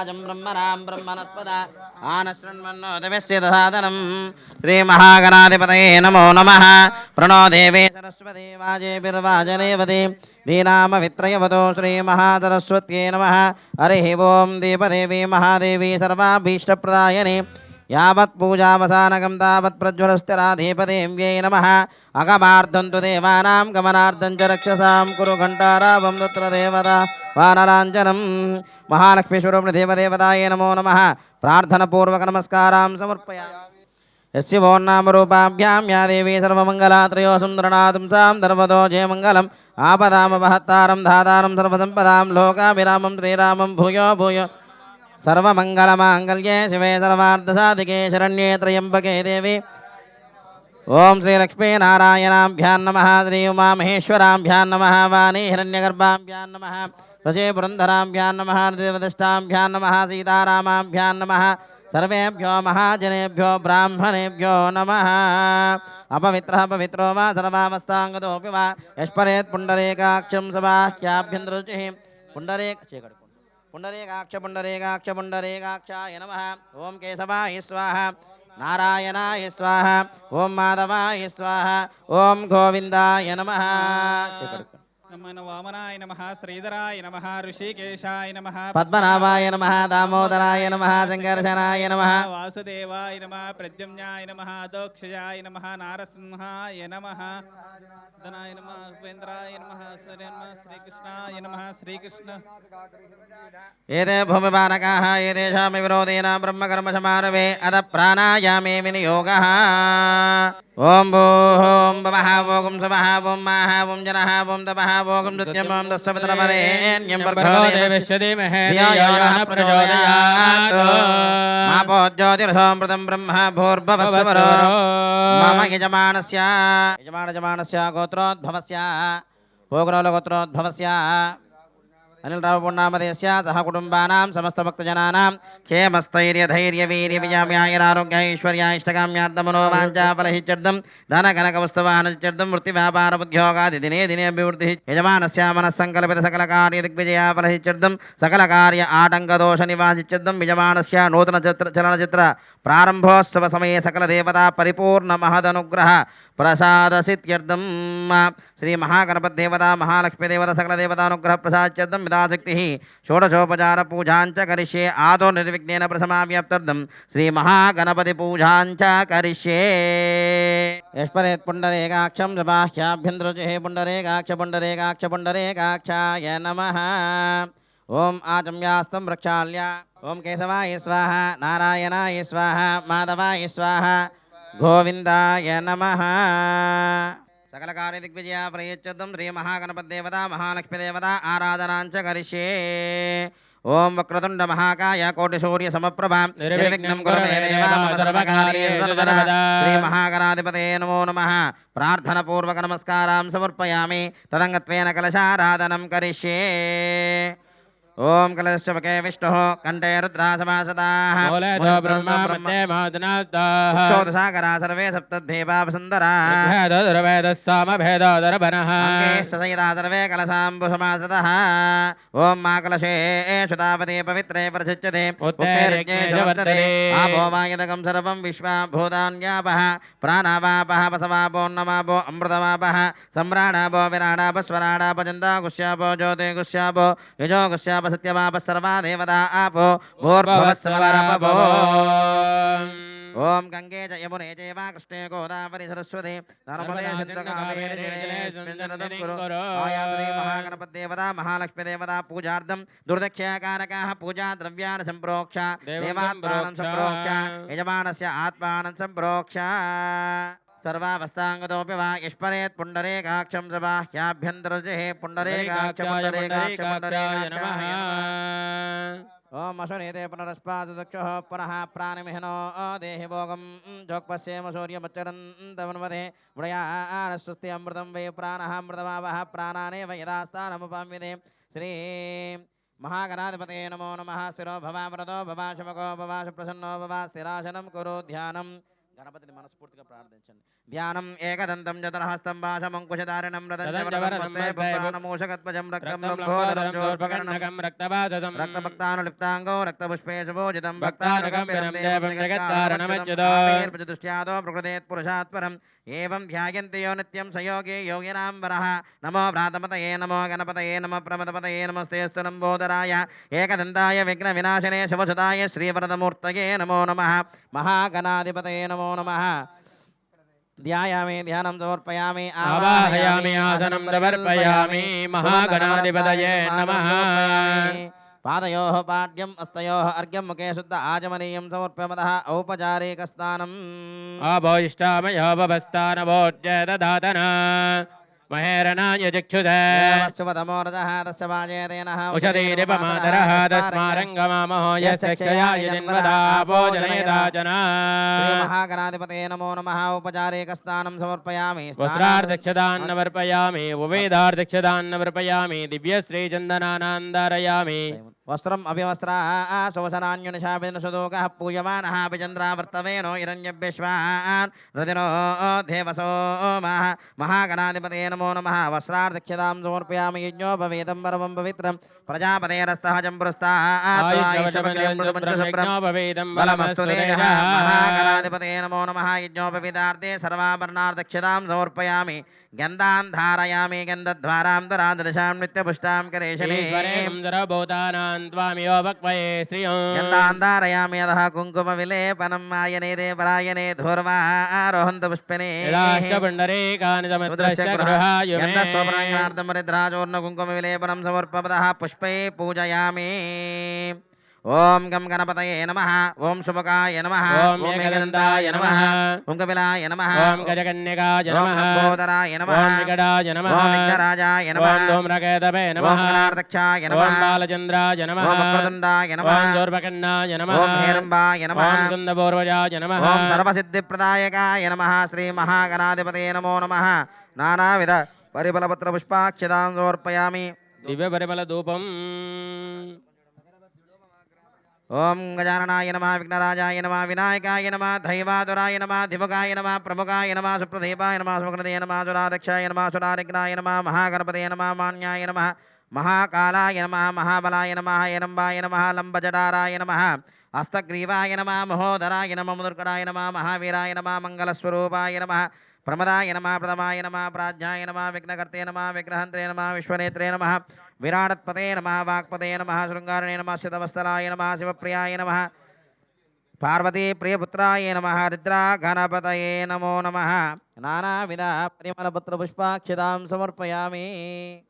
वाजं ब्रह्मणां ब्रह्मणस्पद आनशृण्वन्नोदविस्य दधातनं श्रीमहागणाधिपतये नमो नमः प्रणो देवे सरस्वती वाजेभिर्वाजनेवति दीनामवित्रयवतो श्रीमहासरस्वत्यै नमः हरिः ओं देवदेवी महादेवी सर्वाभीष्टप्रदायिनी यावत् पूजावसानकं तावत् प्रज्वलस्तिराधिपतिव्यै नमः अगमार्धं तु देवानां गमनार्धं च रक्षसां कुरु घण्टारावं तत्र देवता वानराञ्जनं महालक्ष्मीस्वरूपिणी देवदेवतायै नमो नमः प्रार्थनापूर्वक नमस्कारां समर्पयामि यस्य वो नामरूपाभ्यां या देवी सर्वमङ्गलात्रयो सुन्दरनाथं तां सर्वतो जयमङ्गलम् आपदामपहत्तारं धातारं सर्वसम्पदां लोकाभिरामं श्रीरामं भूयो भूयो सर्वमङ्गलमाङ्गल्ये शिवे सर्वार्धसाधिके शरण्ये त्र्यम्बके देवी ओं श्रीलक्ष्मीनारायणाभ्यां नमः श्री उमामहेश्वराभ्यां नमः वाणी हिरण्यगर्भाभ्यां नमः वशे पुरन्दराभ्यां नमः देवदष्टाभ्यां नमः सीतारामाभ्यां नमः सर्वेभ्यो महाजनेभ्यो ब्राह्मणेभ्यो नमः अपवित्रः पवित्रो वा सर्वावस्थाङ्गतोऽपि वा यस्परेत् पुण्डरीकाक्षं सबाह्याभ्यन्तरुचिः पुण्डरीकाक्ष पुण्डरीकाक्षाय नमः ओं केशवाय स्वाहा नारायणाय स्वाहा ओं माधवाय स्वाहा ओं गोविन्दाय नमः वामनाय नमः श्रीधराय नमः ऋषिकेशाय नमः पद्मनाभाय नमः दामोदराय नमः संकर्षणाय नमः वासुदेवाय नमः प्रद्युम्नाय नमः अदोक्षजाय नमः नारसिंहाय नमः धनाय नमः उपेन्द्राय नमः श्रीकृष्णाय नमः श्रीकृष्ण एते भूमिपालकाः एतेषां विरोधेन ब्रह्मकर्मसमारभे अथ प्राणायामे विनियोगः ओं भूः ओं भवः ओं स्वः ओं माः ओं जनः ओं तपः ओं नृत्यं ओं तस्सवितरवरेण्यं भर्गो देवस्य धीमहि धियो यो नः प्रचोदयात् मापो ज्योतिरसोऽमृतं ब्रह्म भूर्भुवस्सुवरो मम यजमानस्य गोत्रोद्भवस्य भोगनोलगोत्रोद्भवस्य अनिल राव पुण्णामदेस्य सह कुटुंबानां समस्त भक्तजनानां क्षेमस्थैर्यधैर्यवीर्यविजयाम्यायरारोग्यैश्वर्याष्टकाम्यार्थमनोवाञ्छाफलहित्यर्थं धनकनकवस्तुवाहनचित्यर्थं वृत्तिव्यापारबुद्ध्योगादि दिने दिने अभिवृद्धिः यजमानस्य मनस्सङ्कल्पितसकलकार्यदिग्विजयाफलहित्यर्थं सकलकार्य आटङ्कदोषनिवासित्यर्थं यजमानस्य नूतनचलनचित्र प्रारम्भोत्सवसमये सकलदेवता परिपूर्णमहदनुग्रह प्रसादसित्यर्थं श्री महागणपतिदेवता महालक्ष्मीदेवता सकलदेवतानुग्रह प्रसादत्यर्थं यथाशक्तिः षोडशोपचार पूजाञ्च करिष्ये आदौ निर्विघ्नेन प्रसमाव्याप्त्यर्थं श्री महागणपति पूजाञ्च करिष्ये यस्परेत् पुण्डरीकाक्षं सबाह्याभ्यन्तरुचिः पुण्डरीकाक्षाय नमः ओं आचम्यास्तं प्रक्षाल्य ओं केशवाय स्वाहा नारायणाय स्वाहा माधवाय स्वाहा गोविन्दाय नमः सकलकार्यदिग्विजया प्रयच्छतं श्री महागणपतिदेवता महालक्ष्मीदेवता आराधनाञ्च करिष्ये ओं वक्रतुण्ड महाकाय कोटिसूर्यसमप्रभा निर्विघ्नं कुरु मे देव मम सर्वकार्येषु सर्वदा श्री महागणाधिपतये नमो नमः प्रार्थनापूर्वक नमस्कारां समर्पयामि तदङ्गत्वेन कलशाराधनं करिष्ये ओं कलशवके विष्णुः कंठे रुद्रासमासदाः ब्रह्मा सर्वे सप्तद्भेपावसुन्दराः सर्वे कलशाम्बुसमासदः ओं मा कलशे शुतावते पवित्रे प्रसिच्यते आपो वायदकं सर्वं विश्वाभूतान्यापः प्राणावापः वसवापो नमापो अमृतवापः सम्राणापो विराणापः स्वराणापो चन्दागुष्यापो ज्योतिगुष्यापो यजोगुष्यापो सत्यवाप सर्वा देवता आपो भूर्भुवस्सवरापो ओम गंगे च यमुने चैव कृष्णे गोदावरी सरस्वती नर्मदे सिन्धुकावेरी जलेऽस्मिन् कुरु आयात्री महागणपतिदेवता महालक्ष्मीदेवता पूजार्थं दुर्दक्षिणकारकाः पूजा द्रव्यान् सम्प्रोक्ष देवात्मानं सम्प्रोक्ष यजमानस्य आत्मानं सम्प्रोक्ष सर्वावस्थांगतोऽपि वा यस्परेत् पुण्डरीकाक्षं सबाह्याभ्यन्तरुचिः पुण्डरीकाक्षाय नमः ओम अशुनीते पुनरस्पादुदक्षः पुनः प्राणिमिहनो देहि भोगं जोक्पश्येम सूर्यमच्चरन्तमन्वदे मृयानस्वस्ति अमृतं वै प्राणः अमृतमावः प्राणानेव यदास्तानमुपाम्यते श्री महागणाधिपतये नमो नमः स्थिरो भवा व्रतो भवा शुभको भवा सुप्रसन्नो भवा स्थिरासनं कुरु ध्यानं గణపతిని మనస్ఫూర్తిగా ప్రార్థించండి. ధ్యానం ఏకదంతం చతురహస్తం భాషమంకుశధారిణం రథంజవరనమూషకత్వజం రక్తం లంబోదరం జోర్పకర్ణకం రక్తవాససం రక్తభక్తానులిప్తాంగో రక్తపుష్పే శుభోజితం భక్తానుకంపితం దేవం భక్తానుగంభిరం ప్రకృతేత్ పురుషాత్పరం ఏవం ధ్యాయంతి యో నిత్యం సయోగే యోగినాం వరః. నమో భ్రాతపతయే నమో గణపతయే నమో ప్రమదపతయే నమస్తేస్తు లంబోదరాయ ఏకదంతాయ విఘ్న వినాశనే శుభసుతాయ శ్రీవరదమూర్తయే నమో నమః. మహాగణాధిపతయే నమో నమః. ధ్యాయామి ధ్యానం సమర్పయామి ఆవాహయామి ఆసనం సమర్పయామి మహాగణాధిపతయే నమః. పాదయోః పాడ్యం హస్తయోః అర్ఘ్యం ముఖే శుద్ధ ఆచమనీయం సమర్పయమదః ఔపచారికస్నానం. ఆభోయిష్టామయోపస్థానభోజ్యదాతన మహేరణాయ చక్షుదే ఉషధీరిపమాతరః తస్మారంగమామహో యస్యక్షయాయ జన్మదాపోజనేదాచనా. మహాగణాధిపతయే నమో నమః. ఔపచారికస్నానం సమర్పయామి. వస్త్రార్దక్షదాన్నవర్పయామి ఉవేదార్దక్షదాన్నవర్పయామి దివ్యశ్రీచందనానాందారయామి. వస్త్రం అభివస్త్రా శోభసనాన్యునిషాభినుషదోకః పూయమానః అభిచంద్రావర్తవేనో హిరణ్యభ్యశ్వాన్ రదినో దేవసో మహాగణాధిపతయే నమో నమః. వస్త్రార్దక్షదాం సమర్పయామి. యజ్ఞోపవేదం పరమం పవిత్రం ప్రజాపతేరస్తహజం మహాగణాధిపతయే నమో నమః. యజ్ఞోపవేదార్థే సర్వాభరణార్దక్షదాం సమర్పయామి. గంధాన్ ధారయామి గంధద్వారాం దురాదృశాం నిత్యపుష్టాం కరేశలీం. గంధాన్ ధారయామి అధః కుంకుమ విలేపనం ఆయనే దేవరాయనే ధూర్వారోహంత పుష్పినే. గంధస్వప్రార్థమరిద్రాచూర్ణ కుంకుమ విలేపనం సమర్పపదః పుష్పై పూజయామి. ఓం గం గణపతయే నమః. ఓం శుభకాయ నమః. ఓం ఏకదంతాయ నమః. ఓం కపిలాయ నమః. ఓం గజకన్యకాయ నమః. ఓం లంబోదరాయ నమః. ఓం వికటాయ నమః. ఓం విఘ్నరాజాయ నమః. ఓం ధూమ్రకేతవే నమః. ఓం గణార్దక్షాయ నమః. ఓం బాలచంద్రాయ నమః. ఓం వక్రతుండాయ నమః. ఓం దూర్భకర్ణాయ నమః. ఓం హేరంబాయ నమః. ఓం కుందపూర్వజాయ నమః. ఓం సర్వసిద్ధిప్రదాయకాయ నమః. శ్రీ మహాగణాధిపతయే నమో నమః. నానావిధ పరిబలపత్ర పుష్పాక్షదాం సమర్పయామి. దివ్య పరిమళ ధూపం. ఓం గజాననాయ నమః. విఘ్నరాజాయ నమః. వినాయకాయ నమః. దైవాదురాయ నమః. ధిముఖాయ నమః. ప్రముఖాయ నమః. సుప్రదీపాయ నమః. సుమగ్నదే నమః. సురాదక్షాయ నమః. సురారిగ్నాయ నమః. మహాగణపతయే నమః. మాన్యాయ నమః. మహాకాలాయ నమః. మహాబలాయ నమః. హిరంబాయ నమః. లంబజటారాయ నమః. హస్తగ్రీవాయ నమః. మహోదరాయ నమః. ముదుర్కడాయ నమః. మహావీరాయ నమః. మంగళస్వరూపాయ నమః. ప్రమదాయ నమః. ప్రథమాయ నమః. ప్రాజ్ఞాయ నమః. విఘ్నకర్తే నమః. విగ్రహంత్రే నమః. విశ్వనేత్రే నమః. విరాడత్పతే నమః. వాక్పతే నమః. శృంగారణే నమః. శతవత్సలాయ నమః. శివప్రియాయ నమః. పార్వతీ ప్రియపుత్రాయ నమః. రుద్రా గణపతయే నమో నమః. నానావిధ పరిమళపత్ర పుష్పాక్షదాం సమర్పయామి.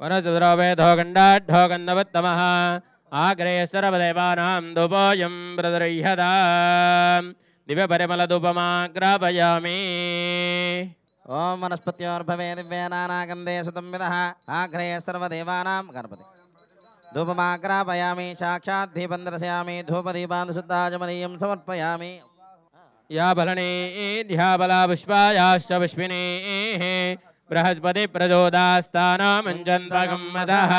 వరచతురవేదో గండాఢ్యో గంధవత్తమః. ఆగ్రే సర్వదేవానాం ధూపోయం ప్రదర్హ్యతాం. దివ్య పరిమళ ధూపమాగ్రాపయామి. ఓం వనస్పత్యోర్భవే దివ్యే నానాగంధే సుతం విదః. ఆగ్రే సర్వదేవానాం గణపతి ధూపమాగ్రాపయామి. సాక్షాత్ దీపం దర్శయామి. ధూపదీపాన్ శుద్ధాచమనీయం సమర్పయామి. या बलने ध्याबला पुष्पायाश्च पुष्पिनेः बृहस्पति प्रचोदास्तानामञ्जन्त्वगं मदः.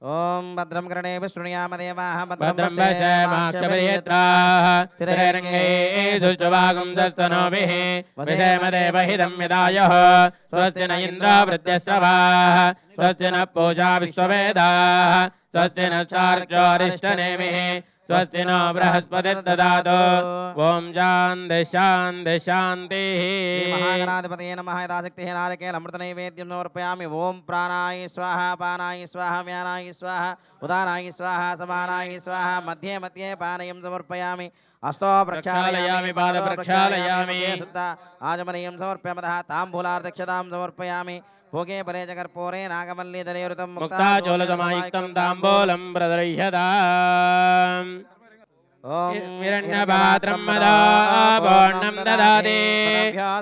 ఓం భద్రం కర్ణే విశృణుయామ దేవాః. भद्रं पश्येमाक्षभिर्यत्राः स्थिरैरङ्गे सुष्ठुभागं सस्तनोभिः वसेम देवहितं यदायुः. स्वस्ति न इन्द्रो वृद्धश्रवाः. स्वस्ति न पूषा विश्ववेदाः. स्वस्ति नश्चार्क्ष्योरिष्टनेमिः. स्वस्ति नो बृहस्पतिर्ददातु. ओम शान्ति शान्ति शान्तिः. మహాగణాధిపతయే నమః. యథాశక్తిః నారికేల అమృత నైవేద్యం సమర్పయామి. ఓం ప్రాణాయ స్వాహ. పానాయ స్వాహ. వ్యానాయ స్వాహ. ఉదానాయ స్వాహ. సమానాయ స్వాహ. మధ్యే మధ్యే పానయం సమర్పయామి. హస్తో ప్రక్షాళయామి. పాద ప్రక్షాళయామి. శుద్ధ ఆచమనీయం సమర్పయామః. తాంబూలార్దక్షతాం సమర్పయామి. భోగే పరే జగర్పూరే నాగమల్లి దరేరుతం ముక్తాచోళసమాయుక్తం తాంబూలం ప్రదర్హ్యతాం. ఓం హిరణ్యపాత్రం మదాపూర్ణం దదాతి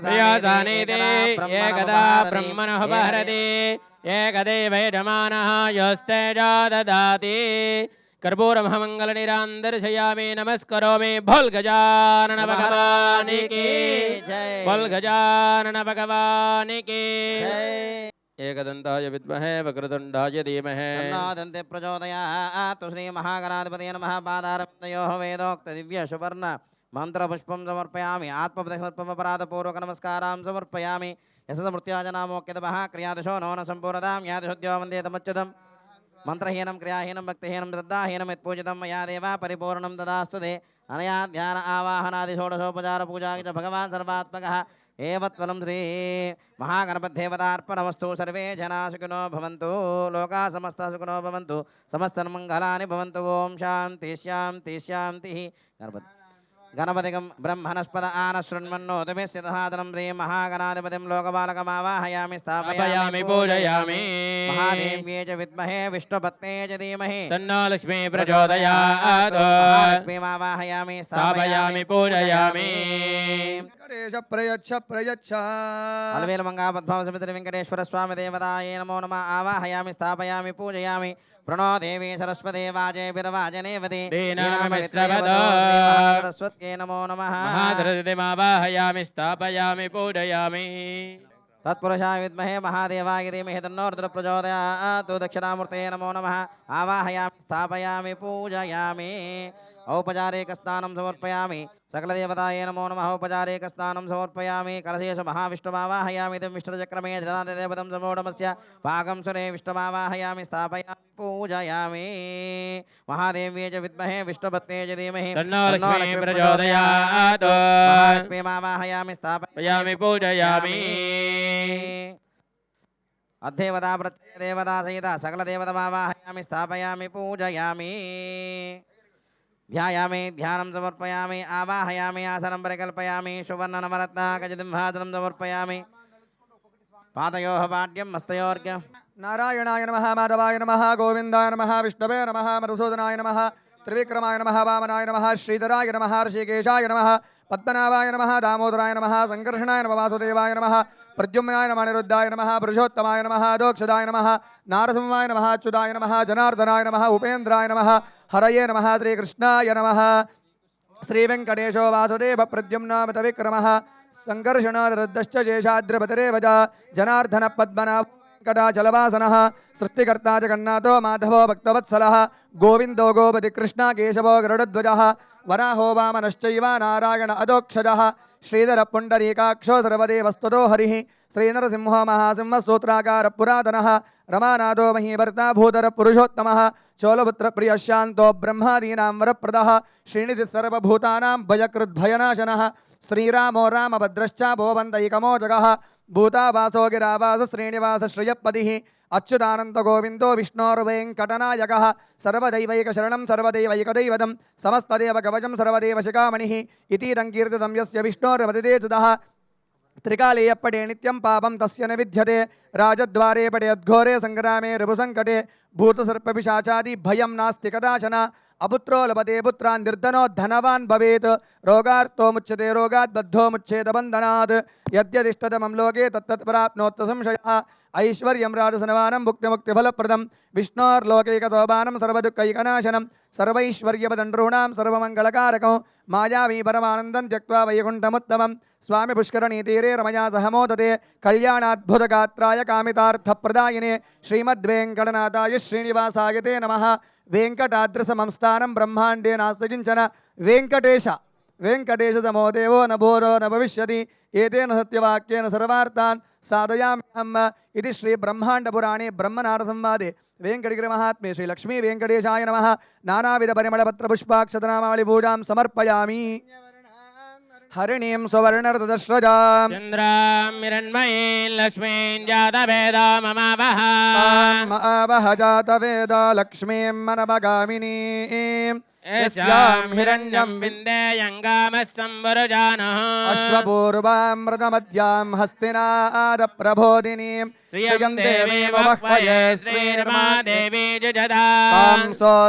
ప్రియాసానేతి ఏకదా బ్రహ్మణః పహరతి ఏకదేవ యజమానః యస్తేజా దదాతి. कर्पूरमहामंगलनिरां दर्शयामि. नमस्करोमि. बोल गजानन भगवान की जय. बोल गजानन भगवान की एकदंताय विद्महे वक्रतुंडाय धीमहि तन्नो प्रचोदयात्. श्री महागणाधिपतये नमः. पादारविन्दयोः वेदोक्त दिव्य सुवर्ण మంత్రపుష్పం సమర్పయామి ఆత్మపదపరాధపూర్వక నమస్కారం సమర్పయామి యశమృత్యాజనామోక్యతమః క్రియాదిశో నోన సంపూర్ణతాం యాదిశుద్ధ్యో వందే తమచ్యుతం మంత్రహీనం క్రియాహీనం భక్తిహీనం శ్రద్ధాహీనం యత్పూజితం మయా దేవ పరిపూర్ణం తదాస్తు తే అనయా ధ్యాన ఆవాహనాది షోడశోపచార పూజా చ భగవాన్ సర్వాత్మకः ఏవత్వరం శ్రీ మహాగణపతిదేవతార్పణమస్తు సర్వే జనా సుఖినో భవంతు లోకా సమస్త సుఖినో భవంతు సమస్తన్మంగళాని భవంతు ఓం శాంతి శాంతి శాంతి గణపతిగం బ్రహ్మణస్పద ఆనశృణ్మన్నోదమిస్యతహాదనం శ్రీ మహాగణాధిపతిం లోకపాలకమావాహయామి స్థాపయామి పూజయామి మహాదేవ్యే చ విద్మహే విష్ణుపత్నే చ ధీమహి తన్నో లక్ష్మీ ప్రచోదయాత్ లక్ష్మీమావాహయామి స్థాపయామి పూజయామి ప్రయచ్చ అలవేలు మంగా పద్మావసమిత్ర వెంకటేశ్వర స్వామి దేవతాయే నమో నమః ఆవాహయామి స్థాపయామి పూజయామి ప్రణో దేవి సరస్వతే వాజే బిరవాజనేవతి సరస్వత్యై నమో నమః మహాధృతిమావాహయామి స్థాపయామి పూజయామి తత్పురుషాయ విద్మహే మహాదేవాయ ధీమహి తన్నో రుద్రః ప్రచోదయాత్ దక్షిణామూర్తయే నమో నమః ఆవాహయామి స్థాపయామి పూజయామి ఔపచారిక స్నానం సమర్పయామి సకలదేవతాయే నమో నమః ఔపచారిక స్నానం సమర్పయామి కలశేష మహావిష్ణుమావాహయామి తం విష్ణుచక్రమే ధృతాదేవతం సమోఢమస్య పాకం సురే విష్ణుమావాహయామి స్థాపయామి పూజయామి మహాదేవ్యే చ విద్మహే విష్ణుపత్నే చ ధీమహి తన్నో లక్ష్మీ ప్రచోదయాత్ మహాలక్ష్మీమావాహయామి స్థాపయామి పూజయామి అద్ధేవతా ప్రత్యేదేవతా సహిత సకల దేవతమావాహయామి స్థాపయామి పూజయామి ధ్యాయామి ధ్యానం సమర్పయామి ఆవాహయామి ఆసనం పరికల్పయామి సువర్ణనవరత్నాకజదింహాసనం సమర్పయామి పాదయోః పాడ్యం హస్తయోర్ఘ్యం నారాయణాయ నమః మాధవాయ నమః గోవిందాయ నమః విష్ణవే నమః మధుసూదనాయ నమః త్రివిక్రమాయ నమః వామనాయ నమః శ్రీధరాయ నమః ఋషికేశాయ నమః పద్మనాభాయ నమః దామోదరాయ నమః సంకర్షణాయ నమః వాసుదేవాయ నమః ప్రద్యుమ్నాయ నమః అనిరుద్ధాయ నమః పురుషోత్తమాయ నమః దోక్షదాయ నమః నారసింహాయ నమః అచ్యుతాయ నమః జనార్దనాయ నమః ఉపేంద్రాయ నమః హరయే నమః శ్రీకృష్ణాయ నమః శ్రీవెంకటేశో వాసుదేవ ప్రద్యుమ్నామిత విక్రమః సంకర్షణారుద్ధశ్చ శేషాద్రిపతిరేవజ జనార్దన పద్మనాభ వెంకటాచలవాసనః సృష్టికర్తా జగన్నాథో మాధవో భక్తవత్సలः గోవిందో గోపతి కృష్ణ కేశవో గరుడధ్వజः వరాహో వామనశ్చైవ నారాయణ అదోక్షజः శ్రీధర పుండరీకాక్షో సర్వదేవస్తుతో హరిః శ్రీనరసింహో మహాసింహ సూత్రాకార పురాతనః రమానాథో మహీభర్తా భూధర పురుషోత్తమః చోళపుత్ర ప్రియ శాంతో బ్రహ్మాదీనాం వరప్రదః శ్రీనిధి సర్వభూతానాం భయకృద్భయనాశనః శ్రీరామో రామభద్రశ్చ భోవంతైకమోజగः భూతావాసో గిరావాస శ్రీనివాస శ్రియపతిః అచ్యుతానంద గోవిందో విష్ణోర్వేంకటనాయకः సర్వదైవైకశరణం సర్వదైవైకదైవతం సమస్తదేవ కవచం సర్వదేవ శిఖామణిః ఇతీరం కీర్తితం యస్య విష్ణోర్మతితే సుధః త్రికాళే పడే నిత్యం పాపం తస్య న విద్యతే రాజద్వారే పడేద్ఘోరే సంగ్రామే రిపుసంకటే భూతసర్పపిశాచాది భయం నాస్తి కదాచన అపుత్రో లభతే పుత్రాన్ నిర్ధనో ధనవాన్ భవేత్ రోగార్తో ముచ్యతే రోగాత్ బద్ధో ముచ్చేత బంధనాత్ యద్యదిష్టతమం లోకే తత్తత్ ప్రాప్నోత్త సంశయః ఐశ్వర్యం రాజసనవానం భుక్తిముక్తిఫలప్రదం విష్ణోర్లోకైకసోపానం సర్వదుఃఖైకనాశనం సర్వైశ్వర్యపదండ్రూణాం సర్వమంగళకారకం మాయావీ పరమానందం త్యక్త్వా వైకుంఠముత్తమం స్వామి పుష్కరణీతీరే రమయా సహ మోదతే కళ్యాణాద్భుతగాత్రాయ కామితార్థప్రదాయినే శ్రీమద్వేంకటనాథాయ శ్రీనివాసాయ తే నమః వెంకటాద్రిసమంస్థానం బ్రహ్మాండే నాస్తి కించన వెంకటేశ సమోదేవో న భూరో న భవిష్యతి ఏతేన సత్యవాక్యేన సర్వార్థాన్ సాధయామ్యహం ఇది శ్రీ బ్రహ్మాండపురాణే బ్రహ్మనాథ సంవాదే వెంకటగిరి మహాత్మ్యే శ్రీ లక్ష్మీ వెంకటేశాయ నమః నానావిధ పరిమళపత్ర పుష్పాక్షతనామావళి పూజాం సమర్పయామి హరిణీం సువర్ణరతదశ్రజాం చంద్రాం హిరణ్మయీం లక్ష్మీం జాతవేదో మమావహ ఆవహ జాతవేద లక్ష్మీం మనమగామినీం యస్యాం హిరణ్యం విందేయంగామః సంవరుజానః అశ్వపూర్వామృతమధ్యాం హస్తినాద ప్రబోధినీం శ్రియం దేవీ వహ్వయే శ్రీర్మా దేవీ జుజదా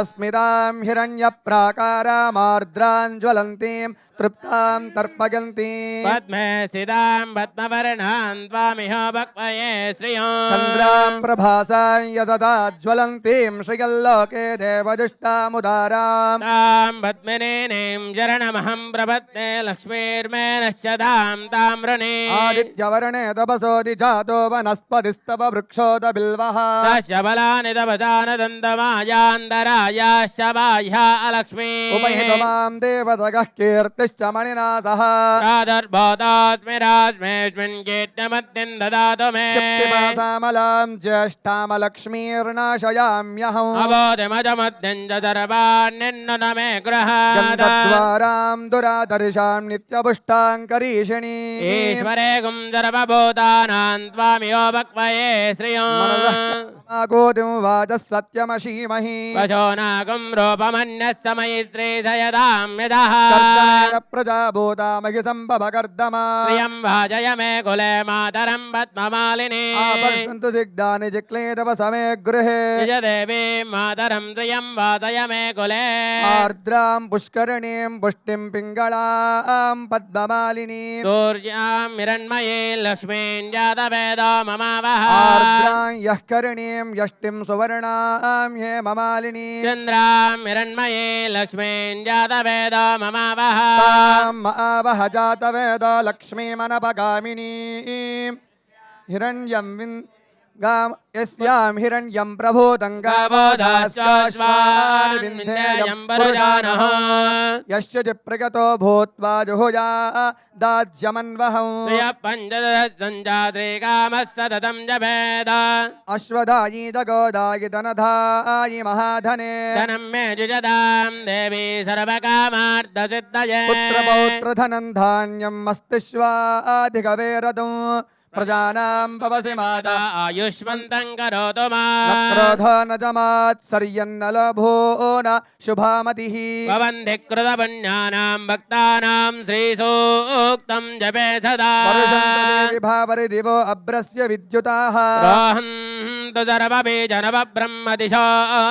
స్మితాం హిరణ్యప్రాకారామార్ద్రాం జ్వలంతీం తృప్తాం తర్పయంతీం పద్మే స్థితాం పద్మవర్ణాం త్వామిహ వహ్వయే శ్రియం చంద్రాం ప్రభాసాం యతదా జ్వలంతీం శ్రియల్లోకే దేవదుష్టాముదారాం तां पद्मिनीं शरणमहं प्रपद्ये लक्ष्मीर्मे नश्यतां ताम्रणे आदित्यवर्णे तपसोऽधि जातो वनस्पतिस्तव वृक्षोद बिल्वः तस्य बलानि तपसानदन्तमायान्तरायाश्च बाह्या अलक्ष्मी उपहितमां देवतगः कीर्तिश्च मणिना सह प्रादुर्भूतोऽस्मि रास्मेऽस्मिन् कीर्त्यमद्दिं ददातु मे क्षिप्तिपासामलां ज्येष्ठामलक्ष्मीर्नाशयाम्यहम् अबोधिमजमद्दिं च सर्वान्निन्नुत मे गृहात् गन्धद्वारां दुरादर्शां नित्यपुष्टां करीषिणी ईश्वरे गुं सर्वभूतानां त्वामियो भक्वये श्रियम् कोटिं वाचः सत्यमशीमहि वशो नागुं रूपमन्यः समयि श्रीशयदां यदः कर्दमेन प्रजाभूतामहि सम्भवकर्दमा प्रियं भाजय मे कुले मातरं पद्ममालिनी आपर्षन्तु सिग्धानि जिक्लेतव समे गृहे निज देवी मातरं प्रियं वासय मे कुले आर्द्रां पुष्करणीं पुष्टिं पिङ्गळां पद्ममालिनीं सूर्यां हिरण्मयी लक्ष्मीं जातवेदो ममावः आर्द्रां यः करणीं यष्टिं सुवर्णां हेममालिनीं चन्द्रां हिरण्मयी लक्ष्मीं जातवेदो ममावः तां आवह जातवेद लक्ष्मीमनपगामिनीं हिरण्यं यस्यां हिरण्यं प्रभूतं गावो दास्याश्वानि विन्ध्येयं पुरुषानः यस्य चिप्रगतो भूत्वा जुहुजा दाज्यमन्वहं श्रियः पञ्चदश सञ्जात्रिकामः सततं जपेद अश्वधायी दगोदायि धनधायि महाधने धनं मे जुजदां देवी सर्वकामार्थसिद्धये पुत्रपौत्रधनं धान्यम् अस्तिष्वाधिकवेरदं प्रजानां भवसि माता आयुष्मन्तं करोतु मा न क्रोध न जमात्सर्यन्नलभो न शुभामतिः भवन्ति कृतपुण्यानां भक्तानां श्रीसूक्तं जपे सदा वर्षन्तु देवि भावरिदिवो अभ्रस्य विद्युताः रोहन्तु सर्वबीजनवब्रह्मदिशो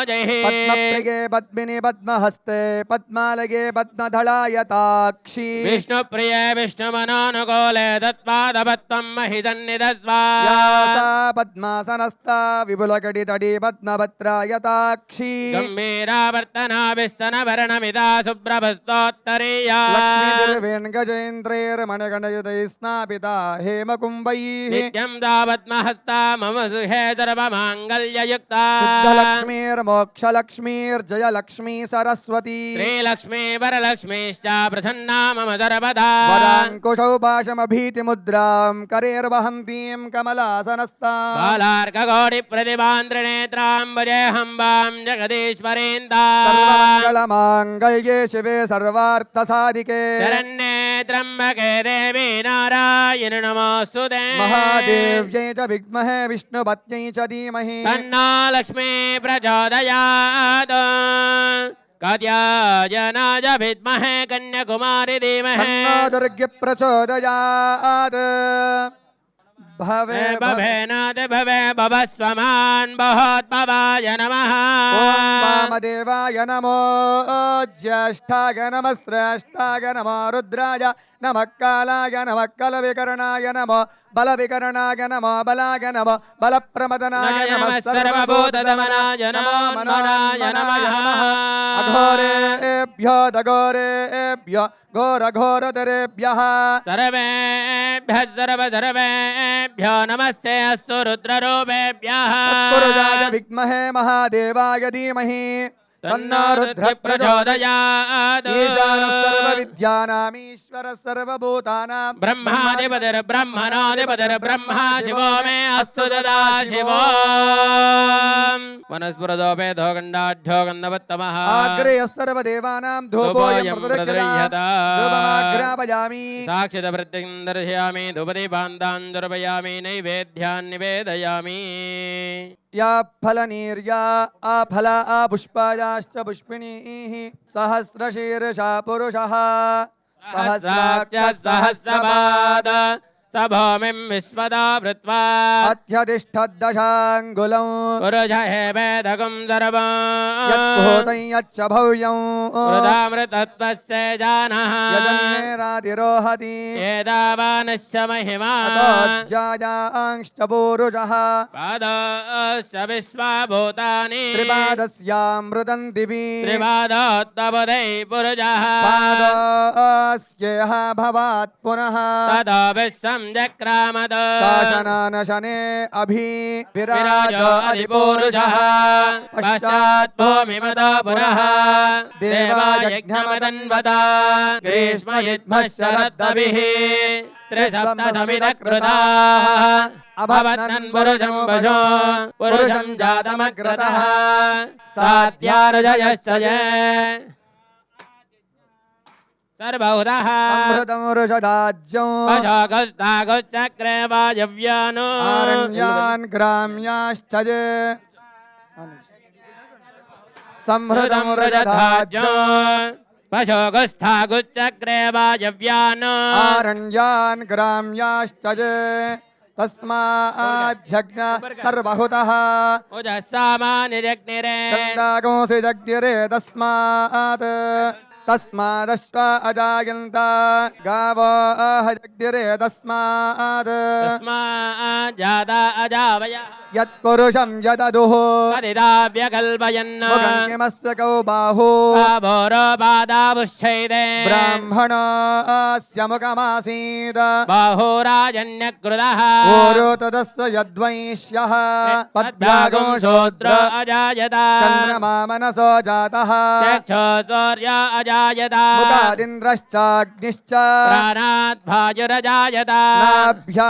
जैः पद्मप्रिये पद्मिनि पद्महस्ते पद्मालये पद्मधलायताक्षी विष्णुप्रिये विष्णुमनोनुकूले तत्पादपत्वं महिसन्निधस्वा या सा पद्मासनस्था विपुलकटितटी पद्मभद्रायताक्षी गम्भीरावर्तनाभिस्तनभरणमिदा शुभ्रभस्तोत्तरीया लक्ष्मीर्वेङ्गजेन्द्रैर्मणगणयुतैः स्नापिता हेमकुम्भैः नित्यं तावत्महस्ता मम सुहे सर्वमाङ्गल्ययुक्ता शुद्धलक्ष्मीर्मोक्षलक्ष्मीर्जयलक्ष्मी सरस्वती श्रीलक्ष्मी वरलक्ष्मीश्च प्रसन्ना मम सर्वदा वराङ्कुशौ पाशमभीतिमुद्रां करेर्वहन्तीं कमलासनस्तां बालार्कगौडिप्रतिभां त्रिनेत्रां भजेऽहम्बां जगदीश्वरेन्दा सर्वमङ्गलमाङ्गल्ये शिवे सर्वार्थसाधिके शरण्ये त्र्यम्बके देवी नारायण नमोऽस्तुते महादेव्यै च विद्महे विष्णुपत्न्यै च धीमहि तन्नो लक्ष्मी प्रचोदयात् कात्यायनाय विद्महे कन्याकुमारी धीमहि तन्नो दुर्गे प्रचोदयात् भवे भवेनाथ भवे भवस्वमान् बहोद्भवाय नमः ॐ वामदेवाय नमो ज्येष्ठाय नमः श्रेष्ठाय नमो रुद्राय नमः कालाय नमः कलविकरणाय नमो बलविकरणाय नमो बलाय नमो बलप्रमदनाय नमः सर्वभूतदमनाय नमो मनाय नमः अघोरेभ्यो दघोरेभ्यो घोरघोरतरेभ्यः सर्वेभ्यः सर्वेभ्यो नमस्ते अस्तु रुद्ररूपेभ्यः तत्पुरुषाय विद्महे महादेवाय धीमहि तन्नो रुद्र प्रचोदयात् ईशानः सर्वविद्यानामीश्वरः सर्वभूतानां ब्रह्माधिपतिर्ब्रह्मणोऽधिपतिर्ब्रह्मा शिवो मे अस्तु तदा शिवो वनस्पृतोपेतो गण्डाढ्यो गन्धवत्तमः आग्रेयः सर्वदेवानां धूपोऽयं प्रदुरक्ष्यता धूपमाग्रापयामि साक्षितप्रत्यं दर्शयामि धूपदीपान्तान् दर्पयामि नैवेद्यान् निवेदयामि या फलनीर्या आफला आपुष्पायाश्च पुष्पिणीः सहस्रशीर्षा पुरुषः सहस्राक्ष सहस्रपाद स भूमिं विश्वदा वृत्वा अत्यतिष्ठद्दशाङ्गुलं पुरुष हेवेदगुं सर्वम् यद्भूतं यच्च भव्यं वृदामृतत्वस्य जानः यदन्नेरातिरोहति एतावानश्च महिमा अतोऽध्यायाञ्च पूरुषः पादश्च विश्वभूतानि त्रिपादस्यामृतं दिवि त्रिपादोत्तपदै पुरुषः पादस्येह भवात् पुनः ततो विश्वं जक्रामत शासनानशने अभि विराजो अधिपूरुषः पश्चात् भूमिमतो पुनः देवायज्ञमदन्वता ग्रीष्मयुग्मः शरद्दभिः त्रिसप्तसमिदकृताः अभवन्नन् पुरुषं वशो पुरुषं जातमग्रतः सात्यानुजयश्च ये सर्वहुतः अमृतं वृषदाज्यं पशोगस्तागश्चक्रे वायव्यानो आरण्यान् ग्राम्याश्च ये संहृतं वृषदाज्यं पशोगस्थागुच्चक्रे वायव्यानो आरण्यान् ग्राम्याश्च ये तस्माद्यज्ञ सर्वहुतः उजस्सामानिरग्निरे छन्दागोऽसि जग्निरे तस्मादश्व अजायन्त गावो जग्निरे तस्मात् तस्माज्जाता अजावयः यत्पुरुषं यददुः कदिदाव्यकल्पयन् मुखङ्किमस्य कौ बाहु बाहोरपादावुश्चैदे ब्राह्मणस्य मुखमासीत् बाहोराजन्यकृतः ऊरो तदस्य यद्वैश्यः पद्भ्यागो शूद्र अजायत चन्द्रमा मनसो जातः चक्षो सूर्य अजायत मुखादिन्द्रश्चाग्निश्च प्राणात् भाजुरजायत नाभ्या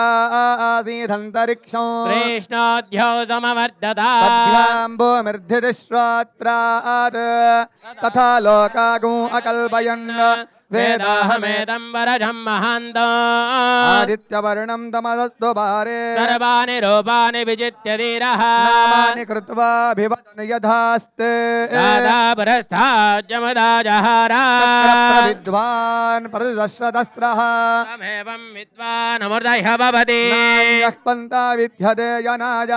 आसीदन्तरिक्षं कृष्णोऽध्यो समवर्धत पद्भ्याम्बोमिर्धिश्रोत्रात् तथा लोकागो अकल्पयन् वेदाहमेदं वरजं महान्तो आदित्यवर्णं तमसस्तु भारे सर्वाणि रूपाणि विजित्य धीरः नामानि कृत्वा भिवदन् यथास्ते दादा पुरस्ताज्यमुदा जहारा विद्वान् प्रतिदश्रतस्रः तमेवं विद्वानमृतः भवति नान्यः पन्था विद्यते यनाय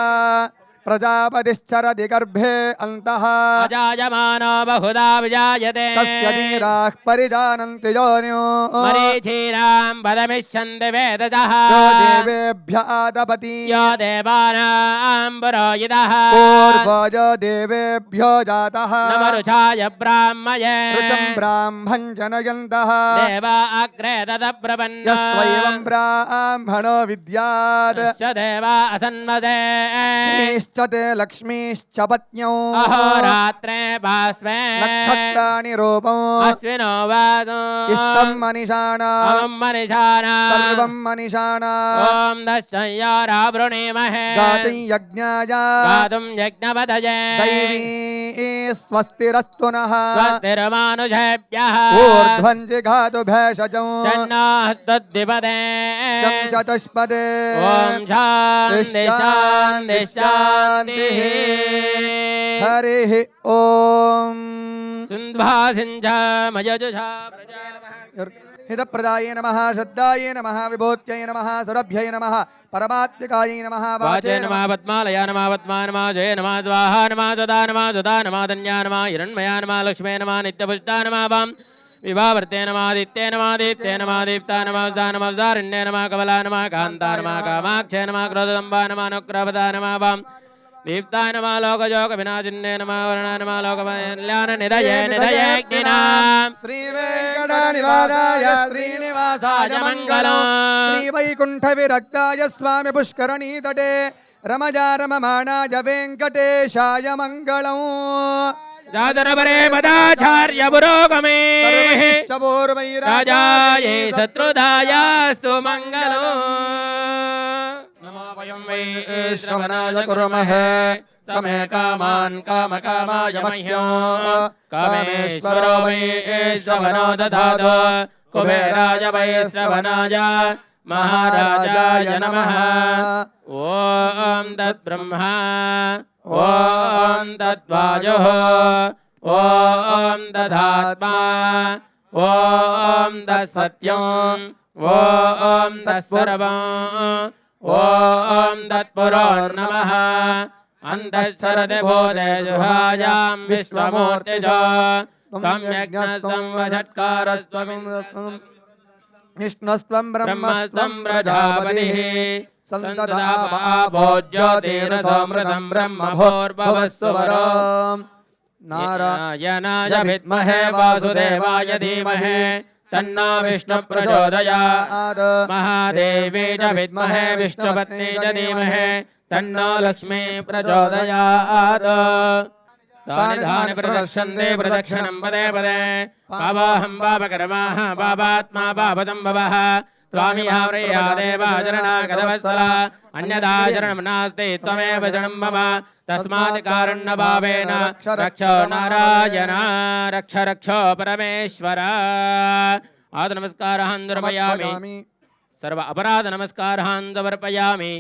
प्रजापतिश्चरति गर्भे अन्तः अजायमानो बहुधा विजायते तस्य धीराः परिजानन्ति योन्यो मरीचीनां पदमिच्छन्ति वेदसः यो देवेभ्य आतपति यो देवानां पुरोहितः पूर्वो यो देवेभ्यो जातः नमरुषाय ब्राह्मये ऋचं ब्राह्मं जनयन्तः देवा अग्रे तदब्रवन् यस्त्वैवं ब्राह्मणो विद्यात् स देवा असन्वसे च ते लक्ष्मीश्च पत्न्यौ अहोरात्रे भास्वे नक्षत्राणि रूपौ अश्विनो वासो इष्टं मनिषाणाम् ॐ मनिषाणाम् सर्वं मनिषाणाम् ॐ दशय्यारावृणीमहे गातुं यज्ञाय गातुं यज्ञपतये दैवी स्वस्तिरस्तु नः स्वस्तिर्मानुषेभ्यः ऊर्ध्वं जिघातु भेषजौ षण्णास्तद्विपदे शं चतुष्पदे ॐ शान्ति शान्ति शान्तिः हरिः ॐ सुन्ध्वा सिञ्झा मयजुषा हितप्रदाय नमः श्रद्धायै नमः विभूत्यै नमः सुरभ्यै नमः परमात्मिकायै नमः वाचे नमः पद्मालया नमः पद्मा नमः जय नमः स्वाहा नमः सदा नमः सुधा नमः धन्या नमः हिरण्मया नमः लक्ष्मे नमः नित्यपुष्टा नमः वां विभावर्ते नमः दित्ये नमः दीप्ते नमः दीप्ता नमः उदा नमः उदारण्ये नमः कमला नमः कान्ता नमः कामाक्षे नमः क्रोधदम्बा नमः अनुग्रहपदा नमः वां दीप्ताय नमः लोकजोग विनाशिन्ये नमः वर्णा नमः लोककल्याण निधये निधयेऽग्निनाम् श्रीवेङ्कटनिवासाय श्रीनिवासाय मङ्गलम् श्रीवैकुण्ठविरक्ताय स्वामि पुष्करणीतटे रमजा रममाणाय वेङ्कटेशाय मङ्गलम् जातरवरे मदाचार्य पुरोगमे राजाये शत्रुदायास्तु मङ्गलो नमो वयं वै श्रवणाय कुर्महे समे कामान् कामकामाय मह्यो कामेश्वरो वै श्रवणो दधातु कुबेराय वै श्रवणाय महाराजाय नमः ॐ तद्ब्रह्मा ॐ तद्वायुः ॐ तदात्मा ॐ तत्सत्यम् ॐ तत्सर्वम् ॐ तत्पुरो नमः अन्तःसरति भूते जुहायां विश्वमूर्तिज त्वं यज्ञस्त्वं वषट्कारस्त्वं विष्णुस्त्वं ब्रह्मस्त्वं प्रजापतिः सन्तदाभोज्योतिरसोमृतं ब्रह्मभोर्भवस्वरम् नारायणाय विद्महे वासुदेवाय धीमहि तन्नो विष्णु प्रचोदयात् महादेवी च विद्महे विष्णुपत्नी च धीमहि तन्नो लक्ष्मी प्रचोदयात् तानि धानि प्रदर्शन्ते प्रदक्षिणं पदे पदे पावाहं पापकर्माः पापात्मा पापसम्भवः त्वामि यावरेया देवाचरणागतवत्सला अन्यदाचरणं नास्ति त्वमेव शरणं मम तस्मात् कारुण्यभावेन रक्ष नारायण रक्ष रक्ष परमेश्वर आद नमस्कारान् समर्पयामि सर्व अपराध नमस्कारान् समर्पयामि